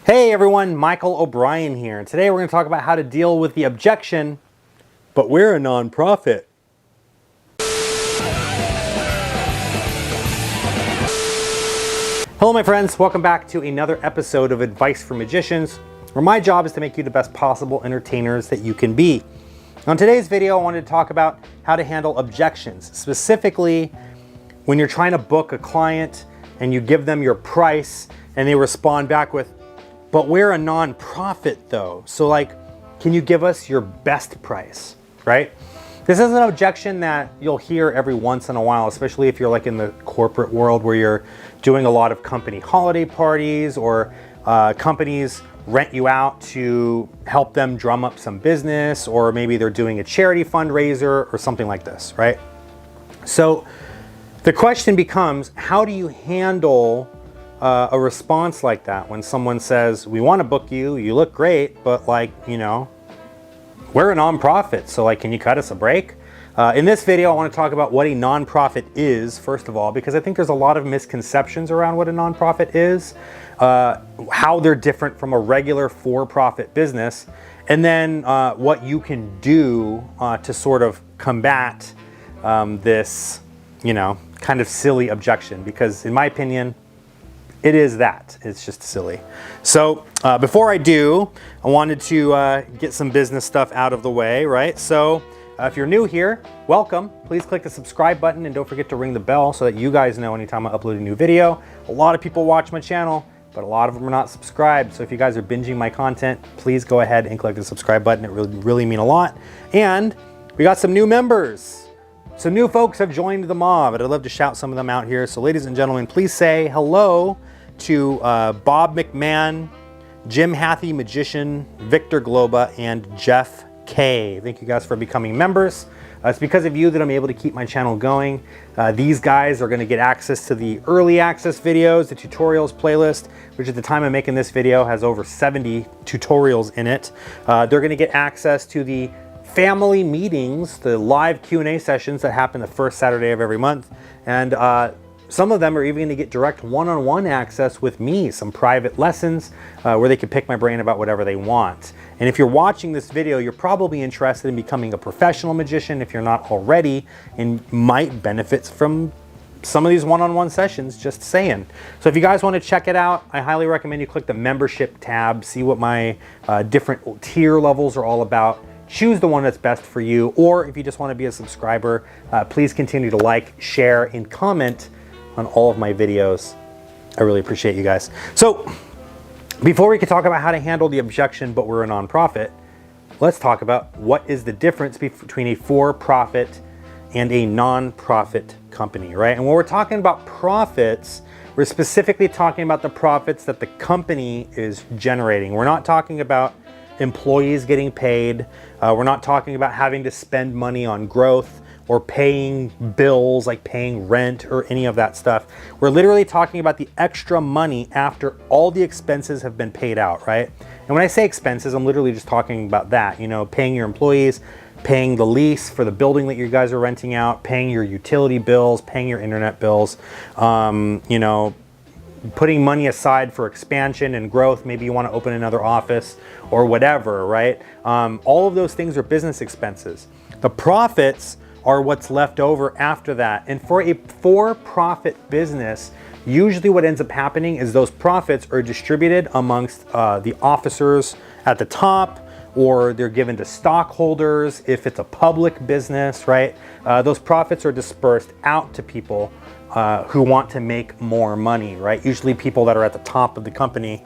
Hey everyone, Michael O'Brien here. Today we're going to talk about how to deal with the objection, but we're a nonprofit. Hello my friends, welcome back to another episode of Advice for Magicians, where my job is to make you the best possible entertainers that you can be. On today's video, I wanted to talk about how to handle objections, specifically when you're trying to book a client and you give them your price and they respond back with, but we're a nonprofit though. So like, can you give us your best price, right? This is an objection that you'll hear every once in a while, especially if you're like in the corporate world where you're doing a lot of company holiday parties or companies rent you out to help them drum up some business, or maybe they're doing a charity fundraiser or something like this, right? So the question becomes, how do you handle a response like that when someone says, we want to book you, you look great, but like, you know, we're a nonprofit, so like, can you cut us a break? In this video, I want to talk about what a nonprofit is, first of all, because I think there's a lot of misconceptions around what a nonprofit is, how they're different from a regular for-profit business, and then what you can do to sort of combat this, you know, kind of silly objection, because in my opinion, it is that. It's just silly. So before I do, I wanted to get some business stuff out of the way, right? So if you're new here, welcome. Please click the subscribe button and don't forget to ring the bell so that you guys know anytime I upload a new video. A lot of people watch my channel, but a lot of them are not subscribed. So if you guys are binging my content, please go ahead and click the subscribe button. It really mean a lot. And we got some new members. Some new folks have joined the mob, and I'd love to shout some of them out here. So ladies and gentlemen, please say hello to Bob McMahon, Jim Hathey Magician, Victor Globa, and Jeff K. Thank you guys for becoming members. It's because of you that I'm able to keep my channel going. These guys are going to get access to the early access videos, the tutorials playlist, which at the time of making this video has over 70 tutorials in it. They're going to get access to the family meetings, the live Q&A sessions that happen the first Saturday of every month. And some of them are even going to get direct one-on-one access with me, some private lessons where they can pick my brain about whatever they want. And if you're watching this video, you're probably interested in becoming a professional magician if you're not already, and might benefit from some of these one-on-one sessions, just saying. So if you guys want to check it out, I highly recommend you click the membership tab, see what my different tier levels are all about. Choose the one that's best for you, or if you just want to be a subscriber, please continue to like, share, and comment on all of my videos. I really appreciate you guys. So before we can talk about how to handle the objection, but we're a nonprofit, let's talk about what is the difference between a for-profit and a non-profit company, right? And when we're talking about profits, we're specifically talking about the profits that the company is generating. We're not talking about employees getting paid. We're not talking about having to spend money on growth or paying bills, like paying rent or any of that stuff. We're literally talking about the extra money after all the expenses have been paid out, right? And when I say expenses, I'm literally just talking about that, you know, paying your employees, paying the lease for the building that you guys are renting out, paying your utility bills, paying your internet bills, you know, putting money aside for expansion and growth. Maybe you want to open another office or whatever, right? All of those things are business expenses. The profits are what's left over after that. And for a for-profit business, usually what ends up happening is those profits are distributed amongst the officers at the top, or they're given to stockholders if it's a public business, right? Those profits are dispersed out to people who want to make more money, right? Usually people that are at the top of the company.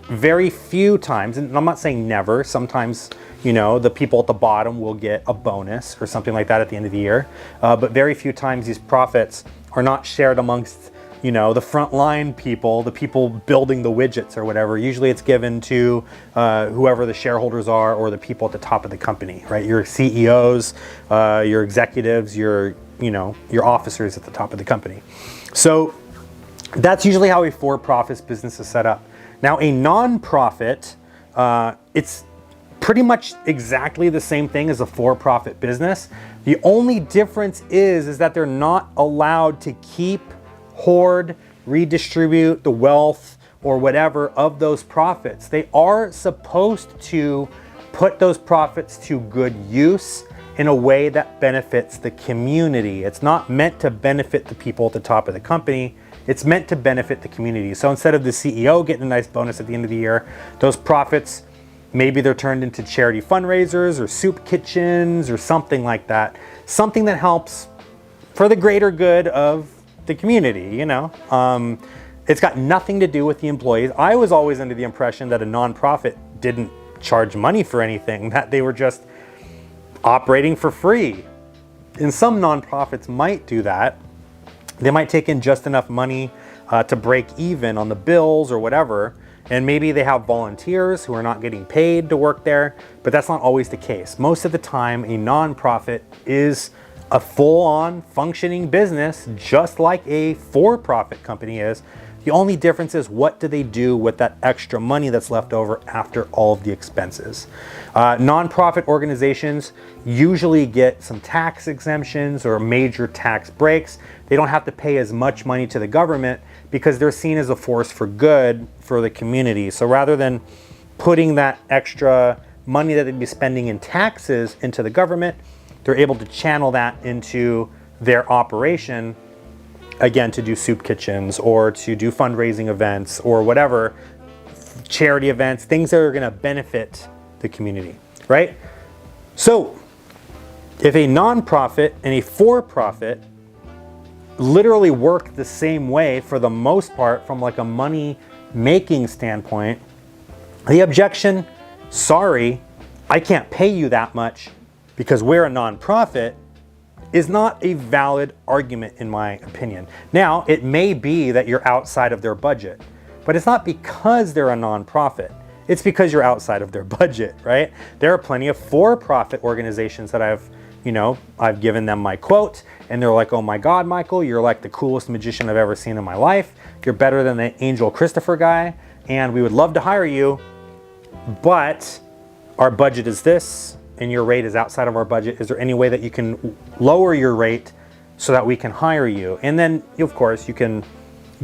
Very few times, and I'm not saying never, sometimes, you know, the people at the bottom will get a bonus or something like that at the end of the year. But very few times these profits are not shared amongst, you know, the frontline people, the people building the widgets or whatever. Usually it's given to whoever the shareholders are, or the people at the top of the company, right? Your CEOs, your executives, your officers at the top of the company. So that's usually how a for-profit business is set up. Now, a non-profit, it's pretty much exactly the same thing as a for-profit business. The only difference is that they're not allowed to keep, hoard, redistribute the wealth or whatever of those profits. They are supposed to put those profits to good use in a way that benefits the community. It's not meant to benefit the people at the top of the company. It's meant to benefit the community. So instead of the CEO getting a nice bonus at the end of the year, those profits, maybe they're turned into charity fundraisers or soup kitchens or something like that. Something that helps for the greater good of the community, you know? It's got nothing to do with the employees. I was always under the impression that a nonprofit didn't charge money for anything, that they were just operating for free. And some nonprofits might do that. They might take in just enough money to break even on the bills or whatever. And maybe they have volunteers who are not getting paid to work there, but that's not always the case. Most of the time, a nonprofit is a full-on functioning business, just like a for-profit company is. The only difference is, what do they do with that extra money that's left over after all of the expenses? Nonprofit organizations usually get some tax exemptions or major tax breaks. They don't have to pay as much money to the government because they're seen as a force for good for the community. So rather than putting that extra money that they'd be spending in taxes into the government, they're able to channel that into their operation, again, to do soup kitchens or to do fundraising events or whatever, charity events, things that are going to benefit the community, right? So if a nonprofit and a for-profit literally work the same way for the most part from like a money making standpoint, the objection, sorry, I can't pay you that much because we're a nonprofit, is not a valid argument in my opinion. Now, it may be that you're outside of their budget, but it's not because they're a nonprofit. It's because you're outside of their budget, right? There are plenty of for-profit organizations that I've given them my quote and they're like, oh my God, Michael, you're like the coolest magician I've ever seen in my life. You're better than the Angel Christopher guy and we would love to hire you, but our budget is this and your rate is outside of our budget. Is there any way that you can lower your rate so that we can hire you? And then, of course, you can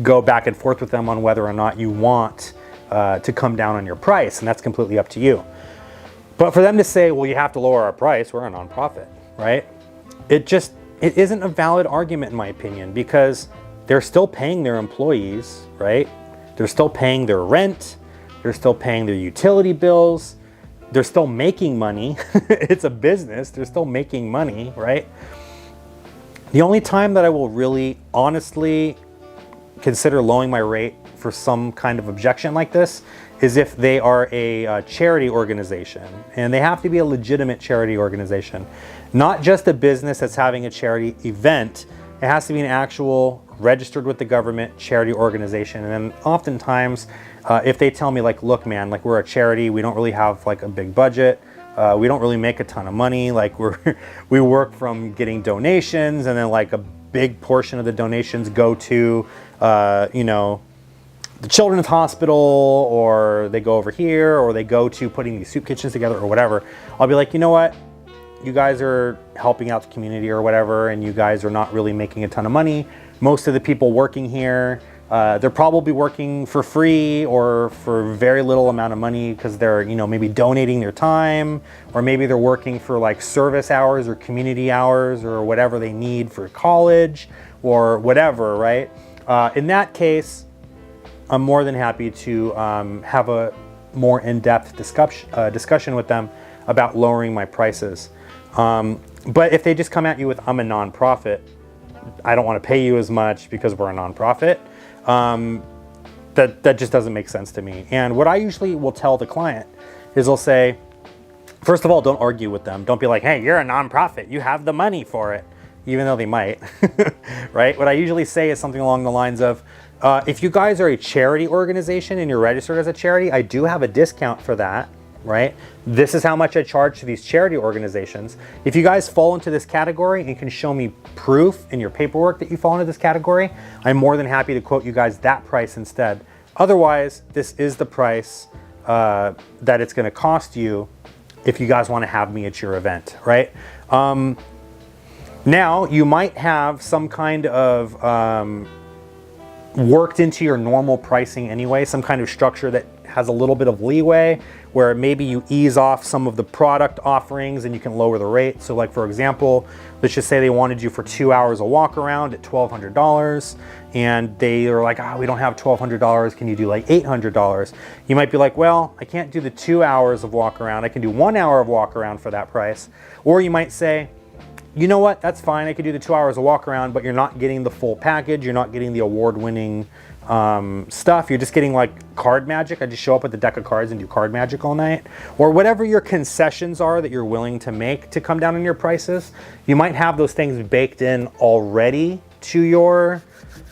go back and forth with them on whether or not you want to come down on your price, and that's completely up to you. But for them to say, well, you have to lower our price, we're a nonprofit, right? It isn't a valid argument in my opinion, because they're still paying their employees, right? They're still paying their rent. They're still paying their utility bills. They're still making money. It's a business. They're still making money, right? The only time that I will really honestly consider lowering my rate for some kind of objection like this is if they are a charity organization, and they have to be a legitimate charity organization, not just a business that's having a charity event. It has to be an actual registered with the government charity organization. And then oftentimes, if they tell me like, look, man, like we're a charity, we don't really have like a big budget. We don't really make a ton of money. Like we work from getting donations, and then like a big portion of the donations go to, the children's hospital, or they go over here, or they go to putting these soup kitchens together or whatever. I'll be like, you know what? You guys are helping out the community or whatever, and you guys are not really making a ton of money. Most of the people working here, they're probably working for free or for very little amount of money because they're, maybe donating their time, or maybe they're working for like service hours or community hours or whatever they need for college or whatever, right? In that case, I'm more than happy to have a more in-depth discussion with them about lowering my prices. But if they just come at you with, I'm a nonprofit, I don't want to pay you as much because we're a nonprofit, that just doesn't make sense to me. And what I usually will tell the client is I'll say, first of all, don't argue with them. Don't be like, hey, you're a nonprofit, you have the money for it, even though they might, right? What I usually say is something along the lines of, if you guys are a charity organization and you're registered as a charity, I do have a discount for that, right? This is how much I charge to these charity organizations. If you guys fall into this category and can show me proof in your paperwork that you fall into this category, I'm more than happy to quote you guys that price instead. Otherwise, this is the price that it's going to cost you if you guys want to have me at your event, right? Now, you might have some kind of worked into your normal pricing anyway, some kind of structure that has a little bit of leeway where maybe you ease off some of the product offerings and you can lower the rate. So like, for example, let's just say they wanted you for 2 hours of walk around at $1,200 and they are like, we don't have $1,200. Can you do like $800? You might be like, well, I can't do the 2 hours of walk around. I can do 1 hour of walk around for that price. Or you might say, you know what, that's fine. I could do the 2 hours of walk around, but you're not getting the full package. You're not getting the award-winning stuff. You're just getting like card magic. I just show up with a deck of cards and do card magic all night. Or whatever your concessions are that you're willing to make to come down on your prices. You might have those things baked in already to your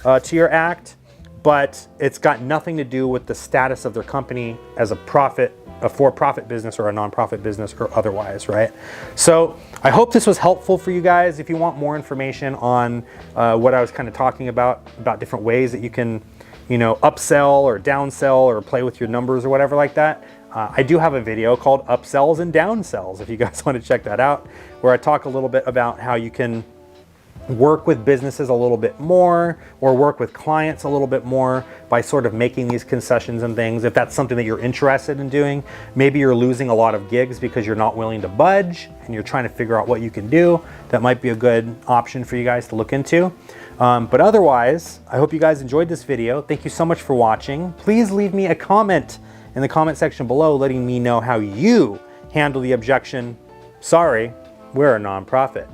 act, but it's got nothing to do with the status of their company as a for-profit business or a non-profit business or otherwise, right? So I hope this was helpful for you guys. If you want more information on what I was kind of talking about different ways that you can, upsell or downsell or play with your numbers or whatever like that, I do have a video called Upsells and Downsells, if you guys want to check that out, where I talk a little bit about how you can work with businesses a little bit more or work with clients a little bit more by sort of making these concessions and things. If that's something that you're interested in doing, maybe you're losing a lot of gigs because you're not willing to budge and you're trying to figure out what you can do. That might be a good option for you guys to look into. But otherwise, I hope you guys enjoyed this video. Thank you so much for watching. Please leave me a comment in the comment section below letting me know how you handle the objection, sorry, we're a nonprofit.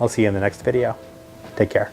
I'll see you in the next video. Take care.